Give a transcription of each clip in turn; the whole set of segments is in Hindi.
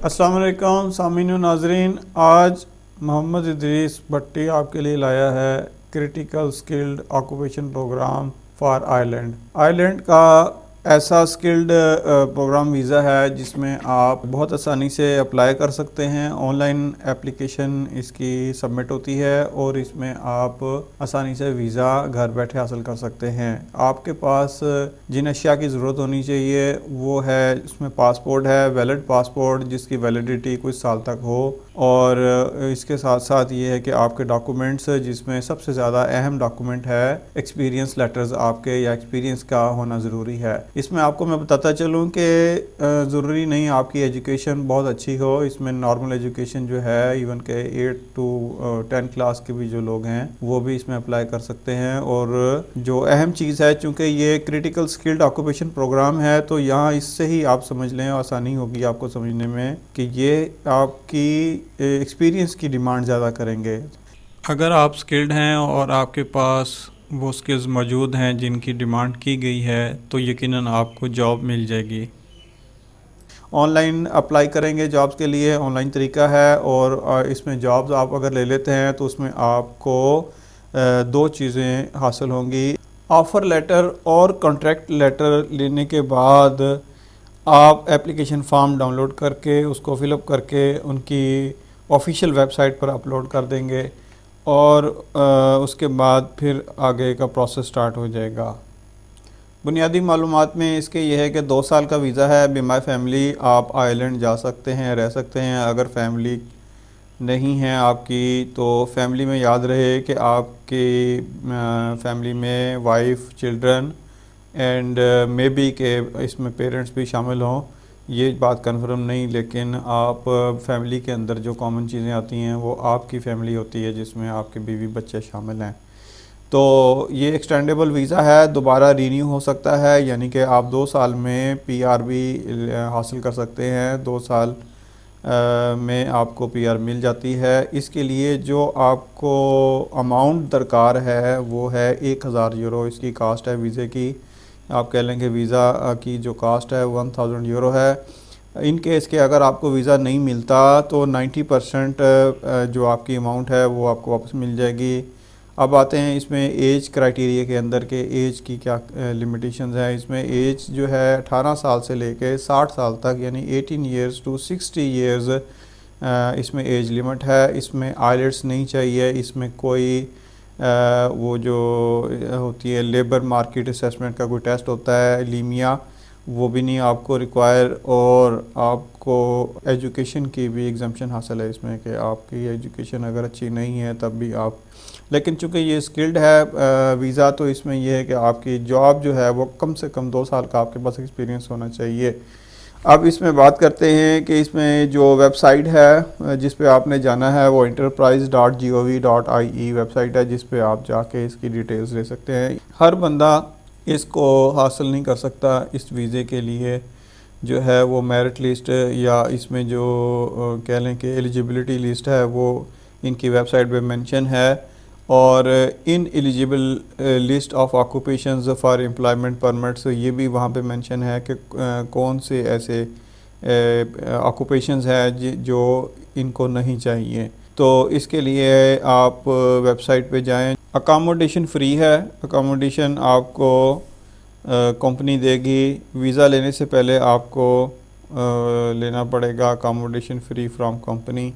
अस्सलाम वालेकुम सामीन व नाज़रीन। आज मोहम्मद इदरीस भट्टी आपके लिए लाया है critical skilled occupation programme for Ireland. Ireland का ऐसा स्किल्ड प्रोग्राम वीज़ा है जिसमें आप बहुत आसानी से अप्लाई कर सकते हैं। ऑनलाइन एप्लीकेशन इसकी सबमिट होती है और इसमें आप आसानी से वीज़ा घर बैठे हासिल कर सकते हैं। आपके पास जिन अशिया की ज़रूरत होनी चाहिए वो है, इसमें पासपोर्ट है, वैलिड पासपोर्ट जिसकी वैलिडिटी कुछ साल तक हो, और इसके साथ साथ ये है कि आपके डॉक्यूमेंट्स जिसमें सबसे ज़्यादा अहम डॉक्यूमेंट है एक्सपीरियंस लेटर्स आपके या एक्सपीरियंस का होना ज़रूरी है। इसमें आपको मैं बताता चलूँ कि ज़रूरी नहीं आपकी एजुकेशन बहुत अच्छी हो। इसमें नॉर्मल एजुकेशन जो है इवन के 8 to 10 क्लास के भी जो लोग हैं वो भी इसमें अप्लाई कर सकते हैं। और जो अहम चीज़ है, चूँकि ये क्रिटिकल स्किल्ड ऑक्यूपेशन प्रोग्राम है तो यहाँ इससे ही आप समझ लें, आसानी होगी आपको समझने में कि ये आपकी एक्सपीरियंस की डिमांड ज़्यादा करेंगे। अगर आप स्किल्ड हैं और आपके पास वो स्किल्स मौजूद हैं जिनकी डिमांड की गई है तो यकीनन आपको जॉब मिल जाएगी। ऑनलाइन अप्लाई करेंगे जॉब्स के लिए, ऑनलाइन तरीका है, और इसमें जॉब्स आप अगर ले लेते हैं तो उसमें आपको दो चीज़ें हासिल होंगी। ऑफ़र लेटर और कॉन्ट्रैक्ट लेटर लेने के बाद आप एप्लीकेशन फॉर्म डाउनलोड करके उसको फिलअप करके उनकी ऑफिशियल वेबसाइट पर अपलोड कर देंगे और उसके बाद फिर आगे का प्रोसेस स्टार्ट हो जाएगा। बुनियादी मालूमात में इसके यह है कि 2 साल का वीज़ा है। बी माई फैमिली आप आयरलैंड जा सकते हैं, रह सकते हैं। अगर फैमिली नहीं है आपकी तो फैमिली में याद रहे कि आपकी फैमिली में wife, children and may be के इसमें पेरेंट्स भी शामिल हों, ये बात कंफर्म नहीं, लेकिन आप फैमिली के अंदर जो कॉमन चीज़ें आती हैं वो आपकी फैमिली होती है जिसमें आपके बीवी बच्चे शामिल हैं। तो ये एक्सटेंडेबल वीज़ा है, दोबारा रीन्यू हो सकता है, यानी कि आप 2 साल में पीआर भी हासिल कर सकते हैं। 2 साल में आपको पीआर मिल जाती है। इसके लिए जो आपको अमाउंट दरकार है वो है 1000 यूरो इसकी कास्ट है वीज़े की। आप कह लेंगे वीज़ा की जो कास्ट है 1000 यूरो है। इन केस के अगर आपको वीज़ा नहीं मिलता तो 90% जो आपकी अमाउंट है वो आपको वापस मिल जाएगी। अब आते हैं इसमें एज क्राइटेरिया के अंदर के एज की क्या लिमिटेशंस हैं। इसमें एज जो है 18 साल से लेके 60 साल तक, यानी 18 ईयर्स टू 60 ईयर्स इसमें एज लिमिट है। इसमें आइलेट्स नहीं चाहिए। इसमें कोई वो जो होती है लेबर मार्केट असेसमेंट का कोई टेस्ट होता है लीमिया, वो भी नहीं आपको रिक्वायर, और आपको एजुकेशन की भी एग्जाम्पशन हासिल है इसमें कि आपकी एजुकेशन अगर अच्छी नहीं है तब भी आप, लेकिन चूंकि ये स्किल्ड है वीज़ा तो इसमें यह है कि आपकी जॉब जो है वो कम से कम 2 साल का आपके पास एक्सपीरियंस होना चाहिए। अब इसमें बात करते हैं कि इसमें जो वेबसाइट है जिस पे आपने जाना है वो enterprise.gov.ie वेबसाइट है जिस पे आप जाके इसकी डिटेल्स ले सकते हैं। हर बंदा इसको हासिल नहीं कर सकता। इस वीज़े के लिए जो है वो मेरिट लिस्ट या इसमें जो कह लें कि एलिजिबिलिटी लिस्ट है वो इनकी वेबसाइट पे मेंशन है, और in eligible list of occupations for employment permits ये भी वहाँ पे मेंशन है कि कौन से ऐसे ऑक्यूपेशंस है जो इनको नहीं चाहिए। तो इसके लिए आप वेबसाइट पे जाएं। अकामोडेशन फ्री है, अकामोडेशन आपको कंपनी देगी। वीज़ा लेने से पहले आपको लेना पड़ेगा accommodation free from company.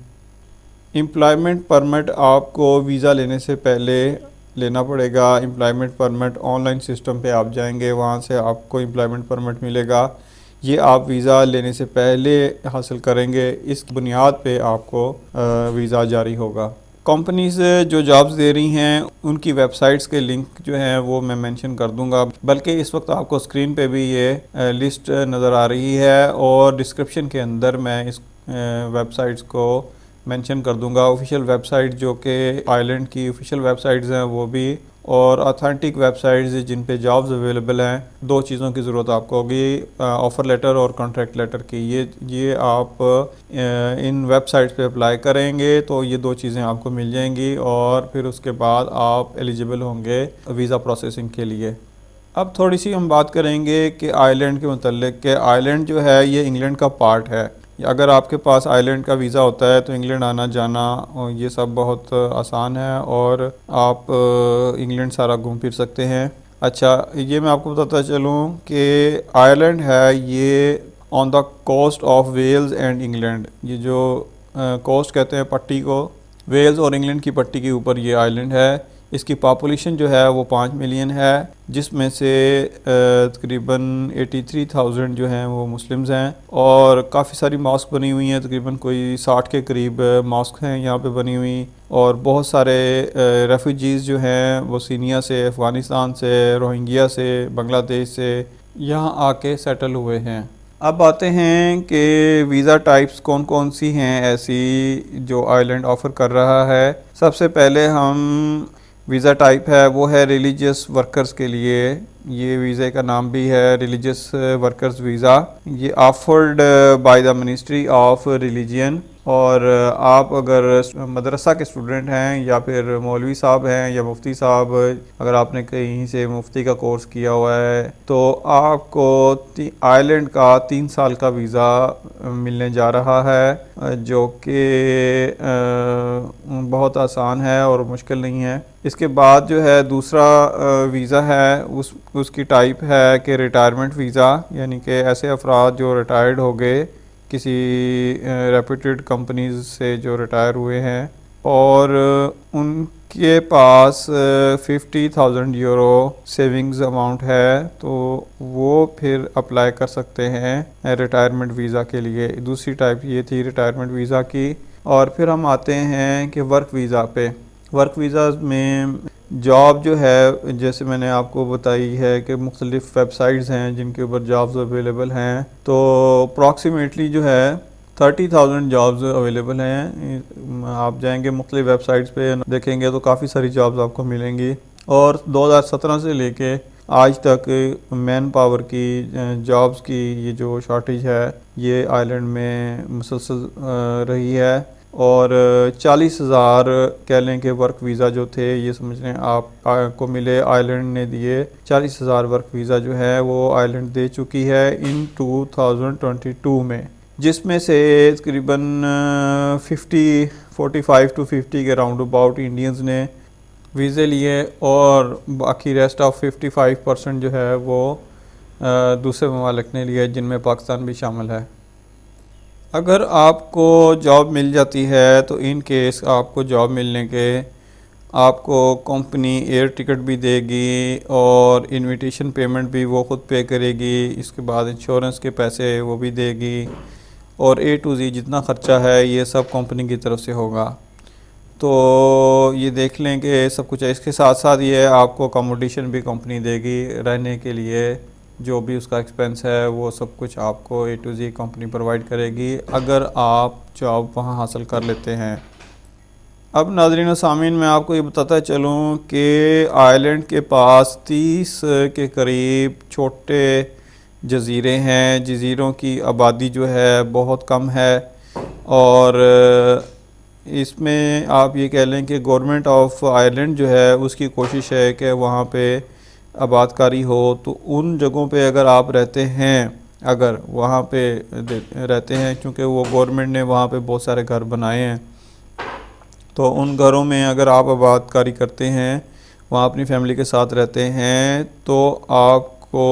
Employment permit आपको वीज़ा लेने से पहले लेना पड़ेगा। एम्प्लॉयमेंट परमिट ऑनलाइन सिस्टम पे आप जाएंगे, वहाँ से आपको एम्प्लॉयमेंट परमिट मिलेगा। ये आप वीज़ा लेने से पहले हासिल करेंगे, इस बुनियाद पे आपको वीज़ा जारी होगा। कंपनीज़ जो जॉब्स दे रही हैं उनकी वेबसाइट्स के लिंक जो हैं वो मैं मेंशन कर दूंगा, बल्कि इस वक्त आपको स्क्रीन पे भी ये लिस्ट नज़र आ रही है और डिस्क्रिप्शन के अंदर मैं इस वेबसाइट्स को मेंशन कर दूंगा। ऑफिशियल वेबसाइट जो कि आयरलैंड की ऑफिशियल वेबसाइट्स हैं वो भी, और ऑथेंटिक वेबसाइट्स जिन पे जॉब्स अवेलेबल हैं। 2 चीज़ों की ज़रूरत आपको होगी, ऑफ़र लेटर और कॉन्ट्रैक्ट लेटर की। ये आप इन वेबसाइट्स पे अप्लाई करेंगे तो ये 2 चीज़ें आपको मिल जाएंगी, और फिर उसके बाद आप एलिजिबल होंगे वीज़ा प्रोसेसिंग के लिए। अब थोड़ी सी हम बात करेंगे कि आयरलैंड के मतलब कि आयरलैंड जो है ये इंग्लैंड का पार्ट है, अगर आपके पास आइलैंड का वीज़ा होता है तो इंग्लैंड आना जाना और ये सब बहुत आसान है और आप इंग्लैंड सारा घूम फिर सकते हैं। अच्छा, ये मैं आपको बताता चलूँ कि आयरलैंड है ये on the coast of Wales and England, ये जो कोस्ट कहते हैं पट्टी को, वेल्स और इंग्लैंड की पट्टी के ऊपर ये आइलैंड है। इसकी पॉपुलेशन जो है वो 5 मिलियन है, जिसमें से तकरीबन 83,000 जो हैं वो मुस्लिम्स हैं और काफ़ी सारी मॉस्क बनी हुई हैं, तकरीबन कोई 60 के करीब मॉस्क हैं यहाँ पे बनी हुई। और बहुत सारे रेफ्यूजीज़ जो हैं वो सीरिया से, अफ़गानिस्तान से, रोहिंग्या से, बांग्लादेश से यहाँ आके सेटल हुए हैं। अब आते हैं कि वीज़ा टाइप्स कौन कौन सी हैं ऐसी जो आइलैंड ऑफ़र कर रहा है। सबसे पहले हम वीज़ा टाइप है वो है रिलीजियस वर्कर्स के लिए। ये वीज़े का नाम भी है रिलीजियस वर्कर्स वीज़ा। ये offered by the ministry of religion. और आप अगर मदरसा के स्टूडेंट हैं या फिर मौलवी साहब हैं या मुफ्ती साहब, अगर आपने कहीं से मुफ्ती का कोर्स किया हुआ है तो आपको आइलैंड का 3 साल का वीज़ा मिलने जा रहा है, जो कि बहुत आसान है और मुश्किल नहीं है। इसके बाद जो है दूसरा वीज़ा है उसकी टाइप है कि रिटायरमेंट वीज़ा, यानी कि ऐसे अफराद जो रिटायर्ड हो गए किसी रेप्यूटेड कंपनीज से, जो रिटायर हुए हैं और उनके पास 50,000 यूरो सेविंग्स अमाउंट है, तो वो फिर अप्लाई कर सकते हैं रिटायरमेंट वीज़ा के लिए। दूसरी टाइप ये थी रिटायरमेंट वीज़ा की। और फिर हम आते हैं कि वर्क वीज़ा पे। वर्क वीज़ा में जॉब जो है, जैसे मैंने आपको बताई है कि मुख्तलिफ़ वेबसाइट्स हैं जिनके ऊपर जॉब्स अवेलेबल हैं, तो अप्रॉक्सीमेटली जो है 30,000 जॉब्स अवेलेबल हैं। आप जाएंगे मुख्तलिफ़ वेबसाइट्स पे देखेंगे तो काफ़ी सारी जॉब्स आपको मिलेंगी। और 2017 से लेके आज तक मैन पावर की जॉब्स की ये जो शॉर्टेज है ये आइलैंड में मुसलसल रही है। और 40,000 कह लें कि वर्क वीज़ा जो थे, ये समझ लें आपको मिले, आइलैंड ने दिए 40,000 वर्क वीज़ा जो है वो आइलैंड दे चुकी है इन 2022 में, जिसमें से तकरीबन 45 टू 50 के राउंड अबाउट इंडियंस ने वीज़े लिए और बाकी रेस्ट ऑफ 55% जो है वो दूसरे ममालिक ने लिए, जिनमें पाकिस्तान भी शामिल है। अगर आपको जॉब मिल जाती है तो इन केस आपको जॉब मिलने के आपको कंपनी एयर टिकट भी देगी और इनविटेशन पेमेंट भी वो ख़ुद पे करेगी। इसके बाद इंश्योरेंस के पैसे वो भी देगी और A to Z जितना ख़र्चा है ये सब कंपनी की तरफ से होगा। तो ये देख लें कि सब कुछ है। इसके साथ साथ ये आपको अकोमोडेशन भी कंपनी देगी रहने के लिए, जो भी उसका एक्सपेंस है वो सब कुछ आपको A to Z company provide करेगी अगर आप जॉब वहाँ हासिल कर लेते हैं। अब नाज़रीन व सामीन, मैं आपको ये बताता चलूँ कि आइलैंड के पास 30 के करीब छोटे जज़ीरे हैं। जज़ीरों की आबादी जो है बहुत कम है और इसमें आप ये कह लें कि गवर्नमेंट ऑफ आयरलैंड जो है उसकी कोशिश है कि वहाँ पे आबादकारी हो। तो उन जगहों पे अगर आप रहते हैं, अगर वहाँ पे रहते हैं, क्योंकि वो गवर्नमेंट ने वहाँ पे बहुत सारे घर बनाए हैं, तो उन घरों में अगर आप आबादकारी करते हैं, वहाँ अपनी फैमिली के साथ रहते हैं, तो आपको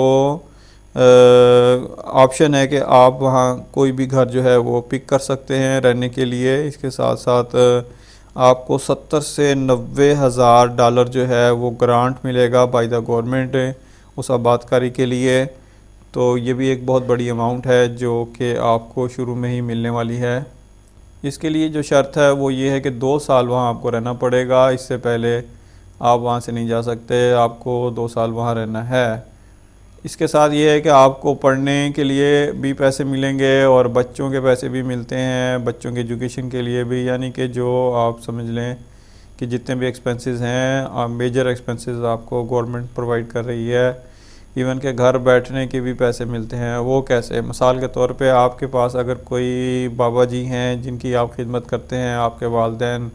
ऑप्शन है कि आप वहाँ कोई भी घर जो है वो पिक कर सकते हैं रहने के लिए। इसके साथ साथ आपको 70 से 90 हज़ार डॉलर जो है वो ग्रांट मिलेगा बाय द गवर्नमेंट उस आबादकारी के लिए। तो ये भी एक बहुत बड़ी अमाउंट है जो कि आपको शुरू में ही मिलने वाली है। इसके लिए जो शर्त है वो ये है कि 2 साल वहाँ आपको रहना पड़ेगा, इससे पहले आप वहाँ से नहीं जा सकते, आपको 2 साल वहाँ रहना है। इसके साथ ये है कि आपको पढ़ने के लिए भी पैसे मिलेंगे और बच्चों के पैसे भी मिलते हैं, बच्चों के एजुकेशन के लिए भी, यानी कि जो आप समझ लें कि जितने भी एक्सपेंसेस हैं, मेजर एक्सपेंसेस आपको गवर्नमेंट प्रोवाइड कर रही है। इवन के घर बैठने के भी पैसे मिलते हैं। वो कैसे? मिसाल के तौर पे आपके पास अगर कोई बाबा जी हैं जिनकी आप खिदमत करते हैं, आपके वालिदैन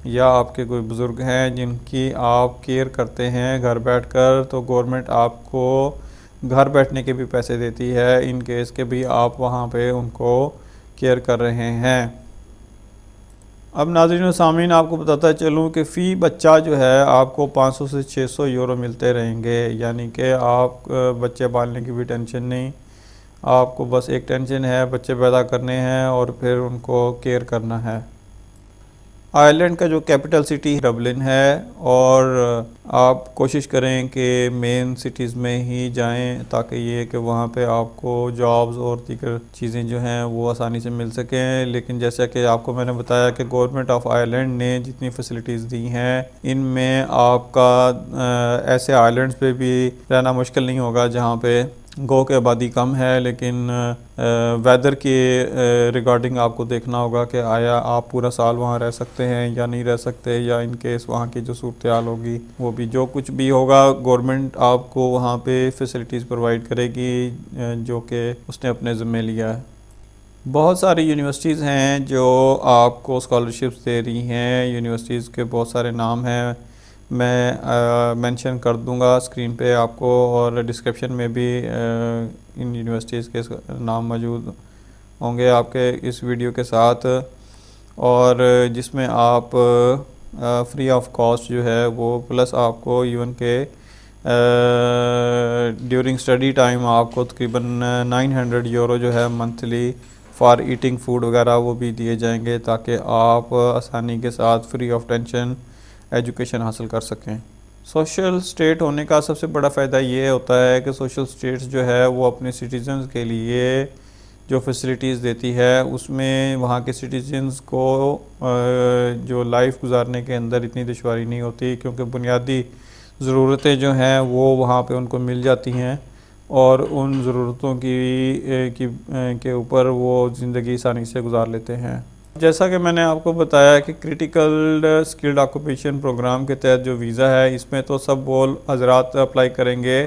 या आपके कोई बुज़ुर्ग हैं जिनकी आप केयर करते हैं घर बैठकर, तो गवर्नमेंट आपको घर बैठने के भी पैसे देती है इन केस के भी आप वहाँ पे उनको केयर कर रहे हैं। अब नाज़रीन व सामीन आपको बताता चलूँ कि फ़ी बच्चा जो है आपको 500 से 600 यूरो मिलते रहेंगे, यानी कि आप बच्चे पालने की भी टेंशन नहीं, आपको बस एक टेंशन है बच्चे पैदा करने हैं और फिर उनको केयर करना है। आयरलैंड का जो कैपिटल सिटी डबलिन है और आप कोशिश करें कि मेन सिटीज़ में ही जाएं ताकि ये कि वहाँ पे आपको जॉब्स और दीगर चीज़ें जो हैं वो आसानी से मिल सकें। लेकिन जैसा कि आपको मैंने बताया कि गवर्नमेंट ऑफ आयरलैंड ने जितनी फैसिलिटीज़ दी हैं इनमें आपका ऐसे आइलैंड्स पे भी रहना मुश्किल नहीं होगा जहाँ पे गो की आबादी कम है, लेकिन वेदर के रिगार्डिंग आपको देखना होगा कि आया आप पूरा साल वहाँ रह सकते हैं या नहीं रह सकते, या इन केस वहाँ की जो सूरत हाल होगी वो भी, जो कुछ भी होगा गवर्नमेंट आपको वहाँ पे फैसिलिटीज़ प्रोवाइड करेगी जो कि उसने अपने ज़िम्मे लिया है। बहुत सारी यूनिवर्सिटीज़ हैं जो आपको स्कॉलरशिप्स दे रही हैं। यूनिवर्सिटीज़ के बहुत सारे नाम हैं, मैं मेंशन कर दूंगा स्क्रीन पे आपको, और डिस्क्रिप्शन में भी इन यूनिवर्सिटीज़ के नाम मौजूद होंगे आपके इस वीडियो के साथ, और जिसमें आप फ्री ऑफ कॉस्ट जो है वो, प्लस आपको इवन के ड्यूरिंग स्टडी टाइम आपको तकरीबन 900 यूरो जो है मंथली फॉर ईटिंग फूड वगैरह वो भी दिए जाएंगे ताकि आप आसानी के साथ फ्री ऑफ टेंशन एजुकेशन हासिल कर सकें। सोशल स्टेट होने का सबसे बड़ा फ़ायदा ये होता है कि सोशल स्टेट्स जो है वो अपने सिटीज़न्स के लिए जो फैसिलिटीज़ देती है उसमें वहाँ के सिटीज़न्स को जो लाइफ गुजारने के अंदर इतनी दुश्वारी नहीं होती, क्योंकि बुनियादी ज़रूरतें जो हैं वो वहाँ पे उनको मिल जाती हैं और उन ज़रूरतों के ऊपर वो ज़िंदगी आसानी से गुजार लेते हैं। जैसा कि मैंने आपको बताया कि क्रिटिकल स्किल्ड ऑक्यूपेशन प्रोग्राम के तहत जो वीज़ा है इसमें तो सब वो हजरात अप्लाई करेंगे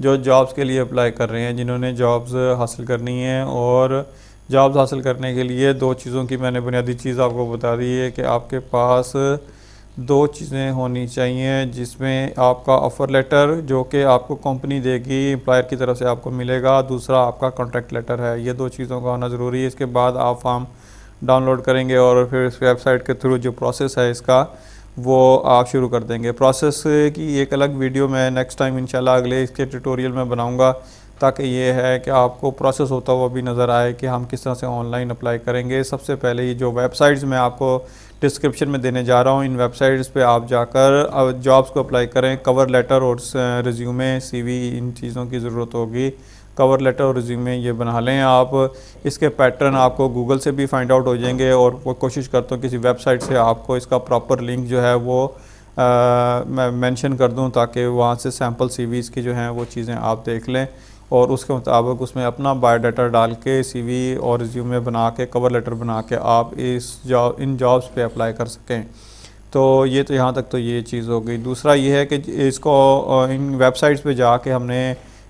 जो जॉब्स के लिए अप्लाई कर रहे हैं, जिन्होंने जॉब्स हासिल करनी है। और जॉब्स हासिल करने के लिए दो चीज़ों की मैंने बुनियादी चीज़ आपको बता दी है कि आपके पास दो चीज़ें होनी चाहिए, जिसमें आपका ऑफ़र लेटर जो कि आपको कंपनी देगी, एम्प्लॉयर की तरफ से आपको मिलेगा, दूसरा आपका कॉन्ट्रैक्ट लेटर है। ये दो चीज़ों का होना ज़रूरी है। इसके बाद आप फॉर्म डाउनलोड करेंगे और फिर इस वेबसाइट के थ्रू जो प्रोसेस है इसका वो आप शुरू कर देंगे। प्रोसेस की एक अलग वीडियो मैं नेक्स्ट टाइम इंशाल्लाह अगले इसके ट्यूटोरियल में बनाऊंगा, ताकि ये है कि आपको प्रोसेस होता हुआ भी नज़र आए कि हम किस तरह से ऑनलाइन अप्लाई करेंगे। सबसे पहले ये जो वेबसाइट्स मैं आपको डिस्क्रिप्शन में देने जा रहा हूँ, इन वेबसाइट्स पे आप जाकर जॉब्स को अप्लाई करें। कवर लेटर और रिज्यूमे, CV, इन चीज़ों की ज़रूरत होगी। कवर लेटर और रिज्यूमे ये बना लें आप। इसके पैटर्न आपको गूगल से भी फाइंड आउट हो जाएंगे, और वो कोशिश करता हूँ किसी वेबसाइट से आपको इसका प्रॉपर लिंक जो है वो मैं मेंशन कर दूँ, ताकि वहाँ से सैम्पल CVs की जो हैं वो चीज़ें आप देख लें और उसके मुताबिक उसमें अपना बायोडाटा डाल के CV और रिज्यूमे बना के, कवर लेटर बना के आप इन जॉब्स पे अप्लाई कर सकें। तो ये तो यहाँ तक तो ये चीज़ हो गई। दूसरा ये है कि इसको इन वेबसाइट्स पे जाके हमने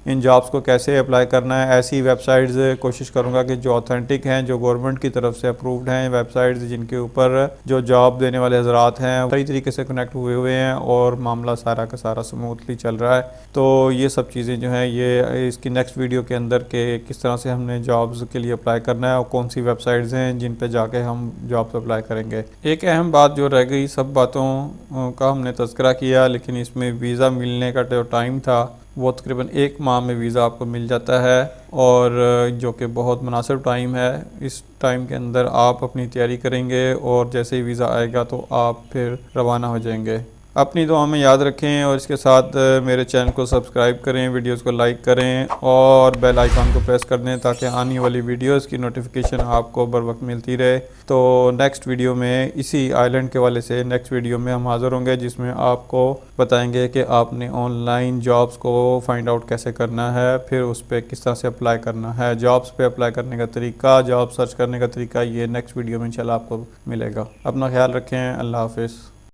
इन जॉब्स को कैसे अप्लाई करना है। ऐसी वेबसाइट्स कोशिश करूँगा कि जो ऑथेंटिक हैं, जो गवर्नमेंट की तरफ से अप्रूव्ड हैं, वेबसाइट्स जिनके ऊपर जो जॉब देने वाले हजरात हैं सही तरीके से कनेक्ट हुए हैं और मामला सारा का सारा स्मूथली चल रहा है। तो ये सब चीज़ें जो हैं ये इसकी नेक्स्ट वीडियो के अंदर के किस तरह से हमने जॉब्स के लिए अप्लाई करना है और कौन सी वेबसाइट्स हैं जिन पर जाके हम जॉब्स अप्लाई करेंगे। एक अहम बात जो रह गई, सब बातों का हमने तज़किरा किया, लेकिन इसमें वीज़ा मिलने का जो टाइम था वो तकरीबन 1 माह में वीज़ा आपको मिल जाता है, और जो कि बहुत मुनासिब टाइम है। इस टाइम के अंदर आप अपनी तैयारी करेंगे और जैसे ही वीज़ा आएगा तो आप फिर रवाना हो जाएंगे। अपनी दुआ में याद रखें और इसके साथ मेरे चैनल को सब्सक्राइब करें, वीडियोस को लाइक करें और बेल आइकन को प्रेस कर दें ताकि आने वाली वीडियोस की नोटिफिकेशन आपको बर वक्त मिलती रहे। तो नेक्स्ट वीडियो में इसी आइलैंड के वाले से नेक्स्ट वीडियो में हम हाज़िर होंगे, जिसमें आपको बताएंगे कि आपने ऑनलाइन जॉब्स को फाइंड आउट कैसे करना है, फिर उस पर किस तरह से अप्लाई करना है, जॉब्स पे अप्लाई करने का तरीका, जॉब सर्च करने का तरीका, ये नेक्स्ट वीडियो में इंशाल्लाह आपको मिलेगा। अपना ख्याल रखें। अल्लाह हाफिज़।